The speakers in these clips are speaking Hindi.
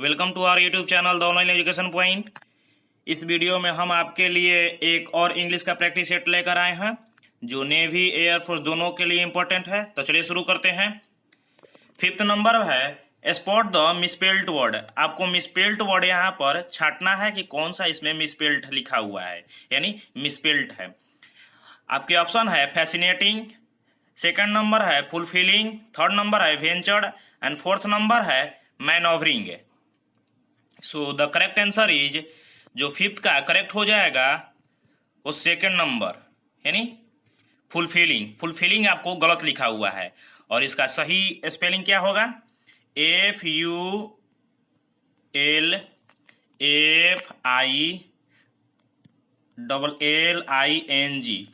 Welcome to our YouTube channel the online education point. इस वीडियो में हम आपके लिए एक और इंग्लिश का प्रैक्टिस सेट लेकर आए हैं जो नेवी एयरफोर्स दोनों के लिए इंपॉर्टेंट है। तो चलिए शुरू करते हैं। फिफ्थ नंबर है स्पॉट द मिसपेल्ड वर्ड। आपको मिसपेल्ड वर्ड यहाँ पर छांटना है कि कौन सा इसमें मिसपेल्ड लिखा हुआ है, यानी मिसपेल्ड है। आपके ऑप्शन है फैसिनेटिंग, सेकंड नंबर है फुलफिलिंग, थर्ड नंबर है वेंचर्ड एंड फोर्थ नंबर है manoeuvring. So the correct answer is, जो फिफ्थ का करेक्ट हो जाएगा वो सेकंड नंबर यानी फुलफिलिंग। फुलफिलिंग आपको गलत लिखा हुआ है और इसका सही स्पेलिंग क्या होगा? FULFILLING,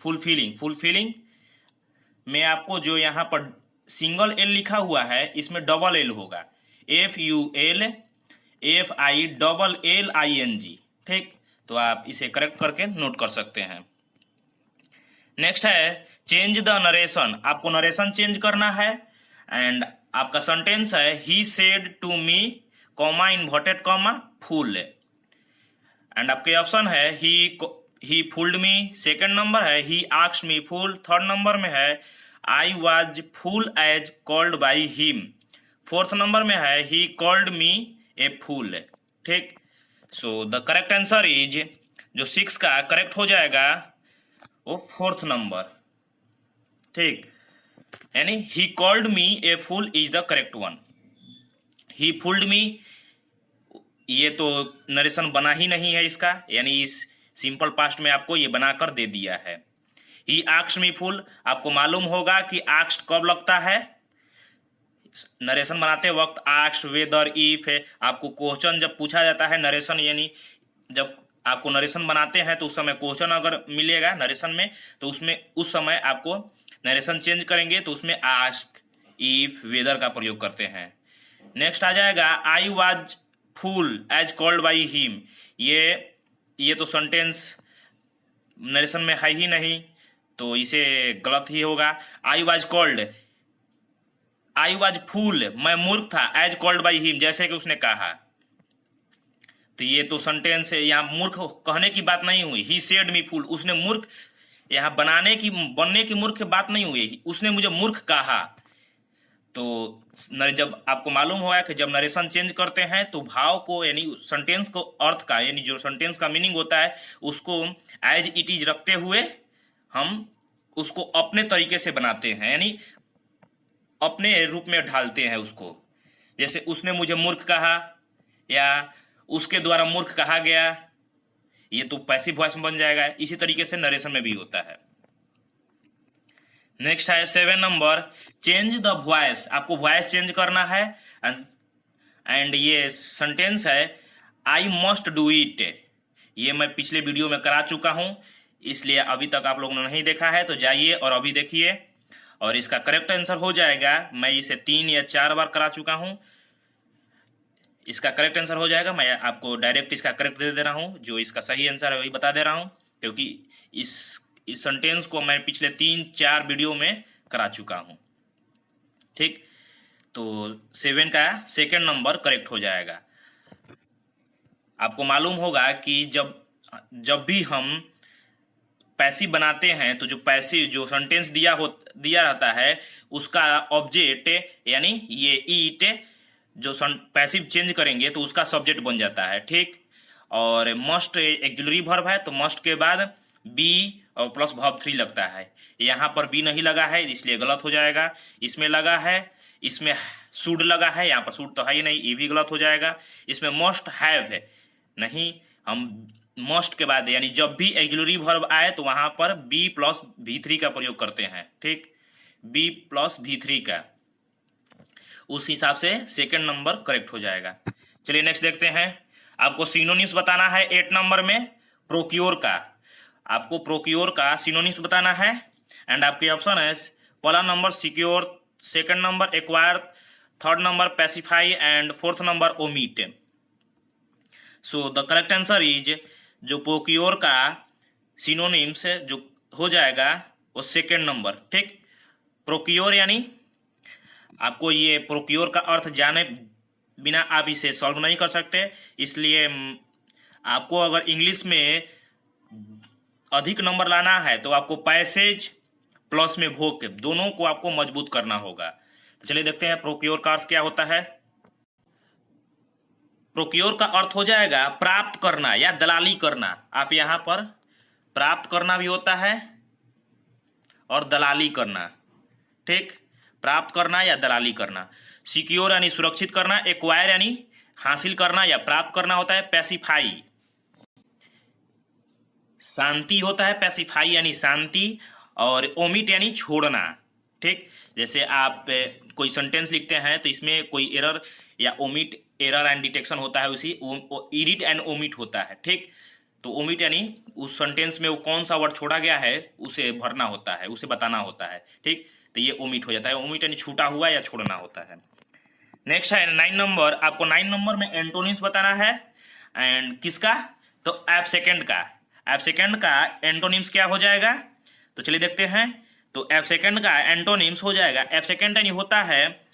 fulfilling. फुलफिलिंग में आपको जो यहाँ पर सिंगल एल लिखा हुआ है इसमें डबल एल होगा, FULFILLING। ठीक, तो आप इसे करेक्ट करके नोट कर सकते हैं। नेक्स्ट है चेंज द नरेशन। आपको नरेशन चेंज करना है एंड आपका सेंटेंस है he said to me comma inverted comma fool and आपके ऑप्शन है he fooled me, second number है he asked me fool, third number में है I was fool as called by him, fourth number में है he called me a fool. ठीक, so the correct answer is, जो सिक्स का करेक्ट हो जाएगा वो फोर्थ नंबर। ठीक, यानी he called me a fool is the correct one. He fooled me, ये तो नरेशन बना ही नहीं है इसका, यानी इस सिंपल पास्ट में आपको ये बनाकर दे दिया है। ही आस्क्ड मी फूल, आपको मालूम होगा कि आस्क्ड कब लगता है? नरेशन बनाते वक्त आस्क्ड, वेदर, इफ है। आपको क्वेश्चन जब पूछा जाता है नरेशन, यानी जब आपको नरेशन बनाते हैं तो उस समय क्वेश्चन अगर मिलेगा नरेशन में तो उसमें उस समय आपको नरेशन चेंज करेंगे तो उसमें आस्क, इफ, वेदर का प्रयोग करते हैं। नेक्स्ट आ जाएगा I was fool as called by him. ये तो सेंटेंस नरेशन में है ही नहीं तो इसे गलत ही होगा। आई वाज फूल, मैं मूर्ख था, एज कॉल्ड बाई हिम, जैसे कि उसने कहा, तो ये तो सेंटेंस है, यहाँ मूर्ख कहने की बात नहीं हुई। ही सेड मी फूल, उसने मूर्ख, यहाँ बनने की मूर्ख बात नहीं हुई, उसने मुझे मूर्ख कहा। तो जब आपको मालूम होगा कि जब नरेशन चेंज करते हैं तो भाव को, यानी सेंटेंस को अर्थ का, यानी जो सेंटेंस का मीनिंग होता है उसको एज इट इज रखते हुए हम उसको अपने तरीके से बनाते हैं, यानी अपने रूप में ढालते हैं उसको। जैसे उसने मुझे मूर्ख कहा या उसके द्वारा मूर्ख कहा गया, ये तो पैसिव वॉइस में बन जाएगा। इसी तरीके से नरेशन में भी होता है। नेक्स्ट है 7 नंबर चेंज द वॉइस। आपको वॉइस चेंज करना है एंड ये सेंटेंस है आई मस्ट डू इट। ये मैं पिछले वीडियो में करा चुका हूं, इसलिए अभी तक आप लोगों ने नहीं देखा है तो जाइए और अभी देखिए और इसका करेक्ट आंसर हो जाएगा। मैं इसे 3 या 4 बार करा चुका हूं, इसका करेक्ट आंसर हो जाएगा। मैं आपको डायरेक्ट इसका करेक्ट दे रहा हूं, जो इसका सही आंसर है वही बता दे रहा हूं, क्योंकि इस सेंटेंस को मैं पिछले 3-4 वीडियो में करा चुका हूं। ठीक, तो 7 का सेकंड नंबर करेक्ट हो जाएगा। आपको मालूम होगा कि जब भी हम पैसिव बनाते हैं तो जो सेंटेंस दिया रहता है उसका ऑब्जेक्ट, यानी ये ईट, जो पैसिव चेंज करेंगे तो उसका सब्जेक्ट बन जाता है। ठीक, और मस्ट एक्सिलरी वर्ब है तो मस्ट के बाद बी और प्लस वर्ब 3 लगता है। यहाँ पर बी नहीं लगा है इसलिए गलत हो जाएगा। इसमें लगा है, इसमें शुड लगा है, यहाँ पर शुड तो है ही नहीं, ये भी गलत हो जाएगा। इसमें मस्ट हैव है नहीं, हम मस्ट के बाद यानी जब भी एक्सिलरी वर्ब आए तो वहाँ पर बी प्लस V3 का प्रयोग करते हैं। ठीक, बी प्लस V3 का, उस हिसाब से सेकंड नंबर करेक्ट हो जाएगा। चलिए नेक्स्ट देखते हैं। आपको सिनोनिम्स बताना है 8 नंबर में प्रोक्योर का। आपको प्रोक्योर का सिनोनिम्स बताना है एंड आपके ऑप्शन है पहला number secure, second number acquire, third number pacify and fourth number omit. So the correct answer is, जो प्रोक्योर का सिनोनिम्स जो हो जाएगा वो सेकंड नंबर। ठीक, प्रोक्योर यानी आपको ये प्रोक्योर का अर्थ बिना आप इसे सॉल्व नहीं कर सकते। इसलिए आपको अगर इंग्लिश में अधिक नंबर लाना है तो आपको पैसेज प्लस में वोकैब दोनों को आपको मजबूत करना होगा। तो चलिए देखते हैं प्रोक्योर का अर्थ क्या होता है। प्रोक्योर का अर्थ हो जाएगा प्राप्त करना या दलाली करना। आप यहाँ पर प्राप्त करना भी होता है और दलाली करना, ठीक, प्राप्त करना या दलाली करना। सिक्योर यानी सुरक्षित करना, एक्वायर यानी हासिल करना या प्राप्त करना होता है। पैसिफाई शांति होता है, पैसिफाई यानी शांति, और ओमिट यानी छोड़ना, ठीक। जैसे आप कोई सेंटेंस लिखते हैं तो इसमें कोई एरर या ओमिट, एरर एंड डिटेक्शन होता है, उसी एडिट एंड ओमिट होता है, ठीक। तो ओमिट यानी उस सेंटेंस में वो कौन सा वर्ड छोड़ा गया है उसे भरना होता है, उसे बताना होता है, ठीक। तो ये ओमिट हो जाता है। ओमिट यानी छूटा हुआ या छोड़ना होता है। नेक्स्ट है 9 नंबर। आपको 9 नंबर में एंटोनिम्स बताना है। एंड किसका? तो एब्सेकेंट का। एब्सेकेंट का एंटोनिम्स क्या हो जाएगा? तो चलिए देखते हैं। तो एब्सेकेंट का एंटोनिम्स हो जाएगा, एब्सेकेंट यानी होता है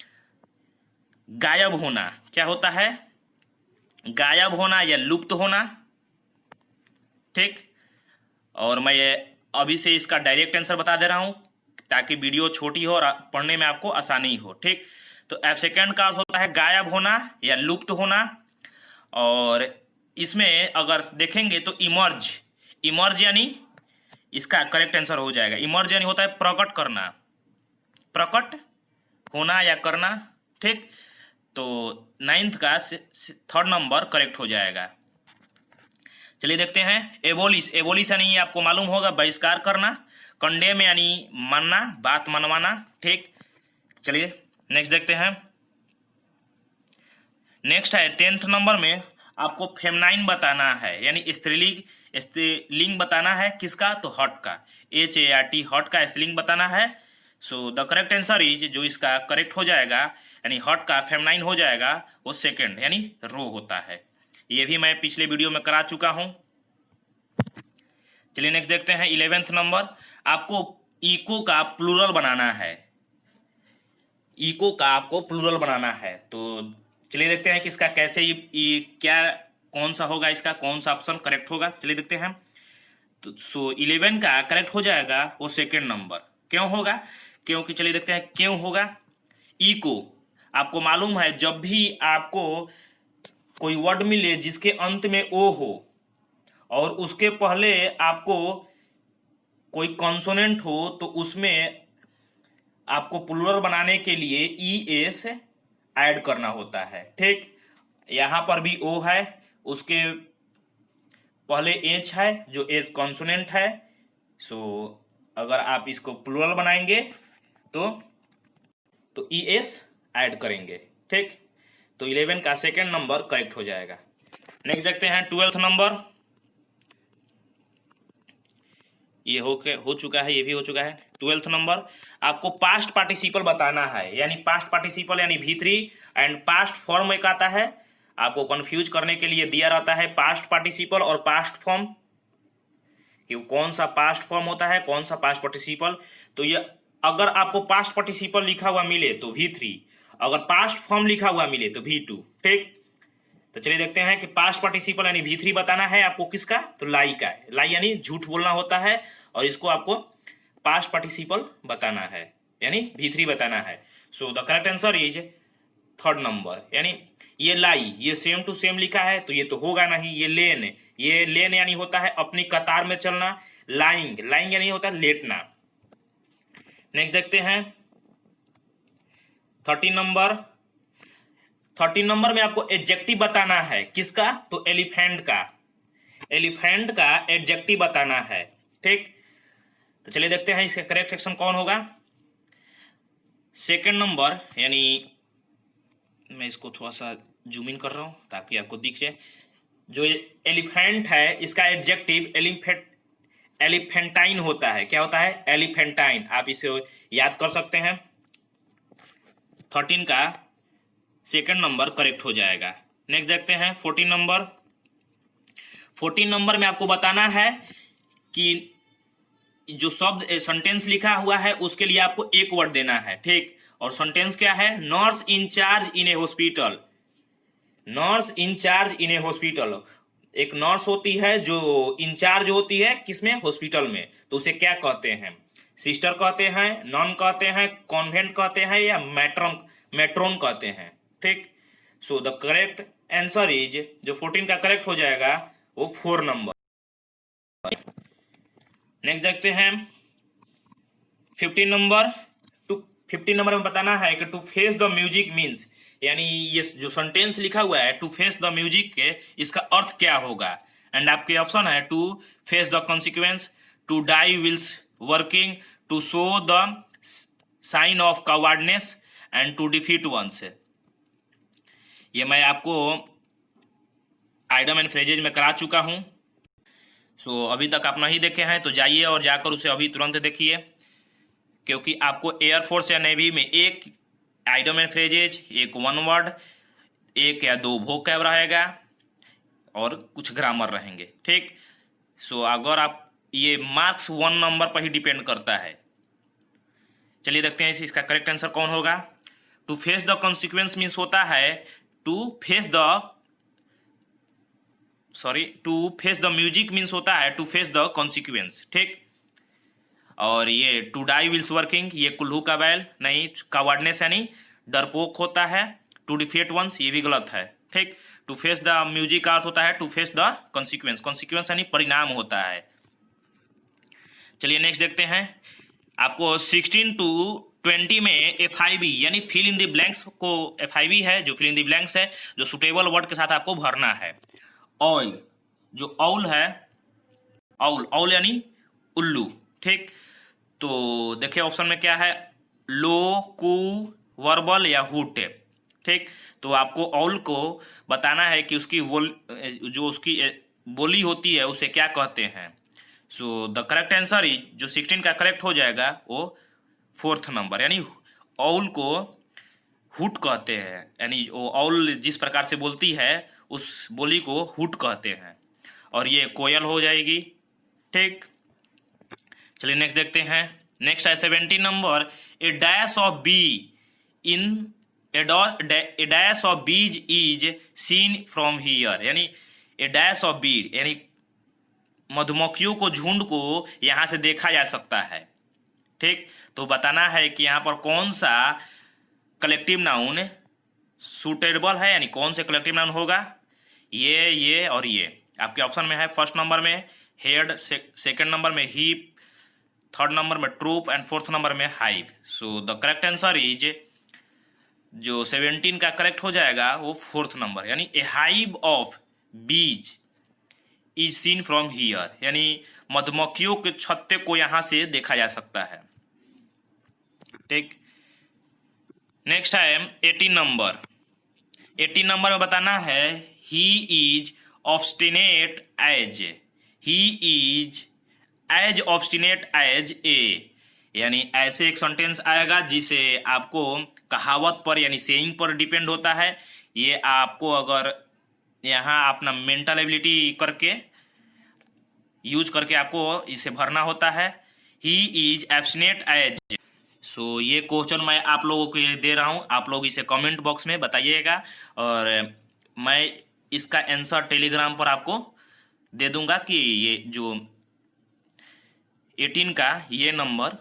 गायब होना। क्या होता है? गायब होना या लुप्त होना, ठीक। और मैं ये अभी से इसका डायरेक्ट आंसर बता दे रहा हूं ताकि वीडियो छोटी हो और पढ़ने में आपको आसानी हो, ठीक। तो एब्सेकेंट का अर्थ होता है गायब होना या लुप्त होना। और इसमें अगर देखेंगे तो इमर्ज, इमर्ज यानी इसका करेक्ट आंसर हो जाएगा। इमर्ज यानी होता है प्रकट करना, प्रकट होना या करना, ठीक। तो 9th का 3rd नंबर करेक्ट हो जाएगा। चलिए देखते हैं एबोलिश। एबोलिश यानी आपको मालूम होगा बहिष्कार करना। कंडेम यानी मानना, बात मनवाना, ठीक। चलिए नेक्स्ट देखते हैं। नेक्स्ट है 10th नंबर में आपको फेमनाइन बताना है यानी स्त्रीलिंग, स्त्रीलिंग बताना है। किसका? तो हॉट का, HART, हॉट का स्त्रीलिंग बताना है। सो द करेक्ट आंसर इज, जो इसका करेक्ट हो जाएगा यानी हॉट का फेमनाइन हो जाएगा, वो सेकंड यानी रो होता है। ये भी मैं पिछले वीडियो में करा चुका हूं। चलिए नेक्स्ट देखते हैं 11th नंबर। आपको इको का प्लूरल बनाना है। इको का आपको प्लूरल बनाना है। तो चलिए देखते हैं कि इसका कैसे क्या कौन सा होगा, इसका कौन सा ऑप्शन करेक्ट होगा। चलिए देखते हैं। तो 11 का करेक्ट हो जाएगा वो सेकंड नंबर। क्यों होगा? क्योंकि चलिए देखते हैं क्यों होगा। इको, आपको मालूम है जब भी आपको कोई वर्ड मिले जिसके अंत में ओ हो और उसके पहले आपको कोई कॉन्सोनेंट हो तो उसमें आपको प्लूरल बनाने के लिए ES ऐड करना होता है, ठीक। यहाँ पर भी O है, उसके पहले H है जो H कॉन्सोनेंट है। सो अगर आप इसको प्लूरल बनाएंगे तो ES ऐड करेंगे, ठीक। तो 11 का सेकंड नंबर करेक्ट हो जाएगा। नेक्स्ट देखते हैं 12th नंबर। ये हो चुका है, ये भी हो चुका है। 12th नंबर आपको पास्ट पार्टिसिपल बताना है यानी पास्ट पार्टिसिपल यानी V3 एंड पास्ट फॉर्म एक आता है। आपको कंफ्यूज करने के लिए दिया रहता है पास्ट पार्टिसिपल और पास्ट फॉर्म, कि कौन सा पास्ट फॉर्म होता है कौन सा पास्ट पार्टिसिपल। तो ये अगर आपको पास्ट पार्टिसिपल लिखा हुआ मिले तो V3, अगर पास्ट फॉर्म लिखा हुआ मिले तो V2, ठीक। तो चलिए देखते हैं कि पास्ट पार्टिसिपल यानी V3 बताना है आपको। किसका? तो लाई का। लाई यानी झूठ बोलना होता है और इसको आपको पास्ट पार्टिसिपल बताना है यानी V3 बताना है। सो the correct answer is 3rd number. यानी ये लाई, ये सेम टू सेम लिखा है तो ये तो होगा नहीं। ये लेन यानी होता है अपनी कतार में चलना। लाइंग, लाइंग यानी होता है लेटना। नेक्स्ट देखते हैं 13 नंबर। 13 नंबर में आपको एडजेक्टिव बताना है। किसका? तो एलिफेंट का। एलिफेंट का एडजेक्टिव बताना है, ठीक। तो चलिए देखते हैं इसका करेक्ट सेक्शन कौन होगा। सेकंड नंबर यानी मैं इसको थोड़ा सा जूम इन कर रहा हूं ताकि आपको दिख जाए। जो एलिफेंट है इसका एडजेक्टिव एलिफेंटाइन होता है। क्या होता है? एलिफेंटाइन। आप इसे याद कर सकते हैं। 13 का सेकंड नंबर करेक्ट हो जाएगा। नेक्स्ट देखते हैं 14 नंबर। 14 नंबर में आपको बताना है कि जो शब्द सेंटेंस लिखा हुआ है उसके लिए आपको एक वर्ड देना है, ठीक। और सेंटेंस क्या है? नर्स इंचार्ज इन ए हॉस्पिटल। नर्स इंचार्ज इन ए हॉस्पिटल, एक नर्स होती है जो इंचार्ज होती है किसमें, हॉस्पिटल में, तो उसे क्या कहते हैं, सिस्टर कहते हैं, नॉन कहते हैं, कॉन्वेंट कहते हैं, या मेट्रोन कहते हैं। ठीक, so the correct answer is, जो 14 का करेक्ट हो जाएगा वो 4 नंबर। नेक्स्ट देखते हैं 15 नंबर। 15 नंबर में बताना है कि to face the music means, यानी ये जो सेंटेंस लिखा हुआ है टू फेस द म्यूजिक के, इसका अर्थ क्या होगा। एंड आपके ऑप्शन है to face the consequence, to die wills working, to show the sign of cowardness, and to defeat once. ये मैं आपको आइडम एंड फ्रेजेज में करा चुका हूं। सो अभी तक आप नहीं देखे हैं तो जाइए और जाकर उसे अभी तुरंत देखिए, क्योंकि आपको एयरफोर्स या नेवी में एक आइडम एंड फ्रेजेज, एक वन वर्ड, एक या दो वोकैब रहेगा और कुछ ग्रामर रहेंगे। ठीक, सो अगर आप ये मार्क्स 1 नंबर पर ही डिपेंड करता है। चलिए देखते हैं इसका करेक्ट आंसर कौन होगा। To face the consequence means होता है to face the music means होता है टू फेस द कॉन्सिक्वेंस। ठीक, और ये टू डाई विल्स वर्किंग, ये कुल्लू का बैल नहीं, कावर्डनेस यानी डरपोक होता है। टू डिफीट वंस, ये भी गलत है। ठीक, टू फेस द म्यूजिक का अर्थ होता है to face the consequence, consequence यानी परिणाम होता है। चलिए नेक्स्ट देखते हैं। आपको 16 टू 20 में FIV यानी फिल इन द ब्लैंक्स को, FIV है जो फिल इन द ब्लैंक्स है, जो सुटेबल वर्ड के साथ आपको भरना है। ऑल, जो औल है, औल यानी उल्लू। ठीक, तो देखिए ऑप्शन में क्या है, लो, कू, वर्बल या हुट। ठीक, तो आपको औल को बताना है कि उसकी जो उसकी बोली होती है उसे क्या कहते हैं। सो द करेक्ट आंसर इज, जो 16 का करेक्ट हो जाएगा वो 4th नंबर, यानी औल को हुट कहते हैं, यानी वो औल जिस प्रकार से बोलती है उस बोली को हुट कहते हैं, और ये कोयल हो जाएगी। ठीक, चलिए नेक्स्ट देखते हैं। नेक्स्ट है 17 number. A dash of be in A dash of बीज इज सीन फ्रॉम हियर, यानी ए डैश ऑफ बी यानी मधुमक्खियों को, झुंड को यहां से देखा जा सकता है। ठीक, तो बताना है कि यहाँ पर कौन सा कलेक्टिव नाउन सुटेबल है, यानी कौन से कलेक्टिव नाउन होगा। ये और ये आपके ऑप्शन में है। फर्स्ट नंबर में हेड, सेकंड नंबर में हीप, थर्ड नंबर में ट्रूप, एंड 4th नंबर में hive. So the correct answer is, जो 17 का करेक्ट हो जाएगा वो 4th नंबर, यानी ए हाइव ऑफ बीज इज सीन फ्रॉम हियर, यानी मधुमक्खियों के छत्ते को यहां से देखा जा सकता है। ठीक, नेक्स्ट है 18 नंबर। 18 नंबर में बताना है he is obstinate as, he is as obstinate as a, यानी ऐसे एक सेंटेंस आएगा जिसे आपको कहावत पर यानी सेइंग पर डिपेंड होता है। ये आपको अगर यहाँ अपना मेंटल एबिलिटी करके यूज करके आपको इसे भरना होता है। He is एब्स्टिनेट as. सो ये क्वेश्चन मैं आप लोगों को दे रहा हूँ, आप लोग इसे कमेंट बॉक्स में बताइएगा, और मैं इसका आंसर टेलीग्राम पर आपको दे दूंगा कि ये जो 18 का ये नंबर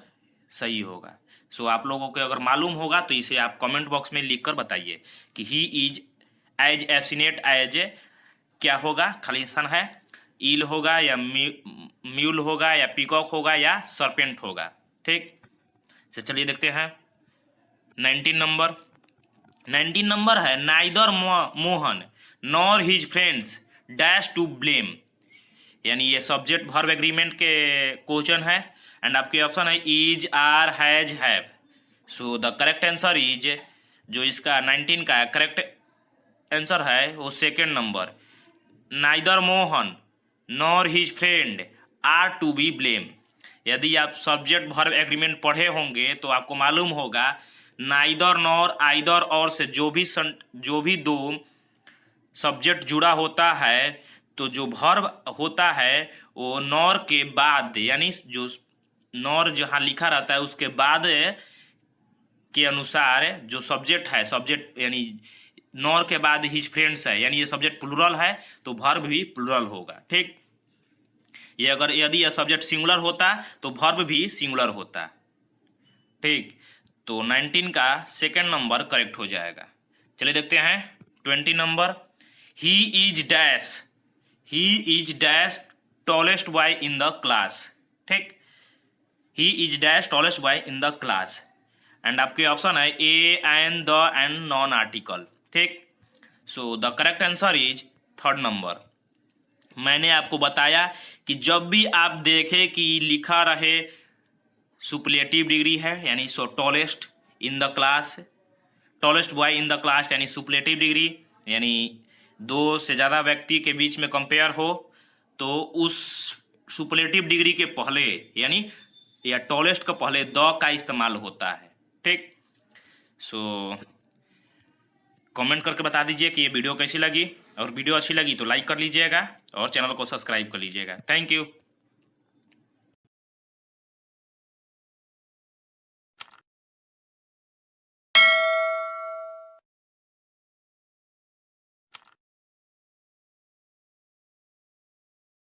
सही होगा। सो आप लोगों को अगर मालूम होगा तो इसे आप कमेंट बॉक्स में लिख कर बताइए कि ही इज एज एब्स्टिनेट एज क्या होगा। खलीसन है, ईल होगा या म्यूल होगा या पीकॉक होगा या सरपेंट होगा। ठीक, तो चलिए देखते हैं 19 नंबर। 19 नंबर है neither Mohan nor his friends dash to blame, यानी ये सब्जेक्ट वर्ब एग्रीमेंट के क्वेश्चन है, एंड आपके ऑप्शन है is, are, has, have. So the correct answer is, जो इसका 19 का करेक्ट आंसर है वो 2nd number, neither Mohan nor his friend are to be blame. यदि आप सब्जेक्ट वर्ब एग्रीमेंट पढ़े होंगे तो आपको मालूम होगा नाइदर, नॉर, आइदर और से जो भी दो सब्जेक्ट जुड़ा होता है तो जो वर्ब होता है वो नॉर के बाद, यानी जो नॉर जहाँ लिखा रहता है उसके बाद के अनुसार जो सब्जेक्ट है, सब्जेक्ट यानी नॉर के बाद हिज फ्रेंड्स है, यानी ये सब्जेक्ट प्लूरल है तो वर्ब भी प्लूरल होगा। ठीक, ये अगर यदि यह सब्जेक्ट सिंगुलर होता तो वर्ब भी सिंगुलर होता। ठीक, तो 19 का सेकंड नंबर करेक्ट हो जाएगा। चलिए देखते हैं 20 number. He is dash tallest boy in the class. ठीक, he is dash tallest boy in the class, and आपके ऑप्शन है a and the and non article. ठीक, so the correct answer is third number. मैंने आपको बताया कि जब भी आप देखें कि लिखा रहे सुपरलेटिव डिग्री है यानी so tallest in the class, tallest boy in the class यानी सुपरलेटिव डिग्री, यानी दो से ज़्यादा व्यक्ति के बीच में कंपेयर हो तो उस सुपरलेटिव डिग्री के पहले यानी या टॉलेस्ट का पहले द का इस्तेमाल होता है। ठीक, सो कमेंट करके बता दीजिए कि ये वीडियो कैसी लगी, और वीडियो अच्छी लगी तो लाइक कर लीजिएगा और चैनल को सब्सक्राइब कर लीजिएगा। Thank you.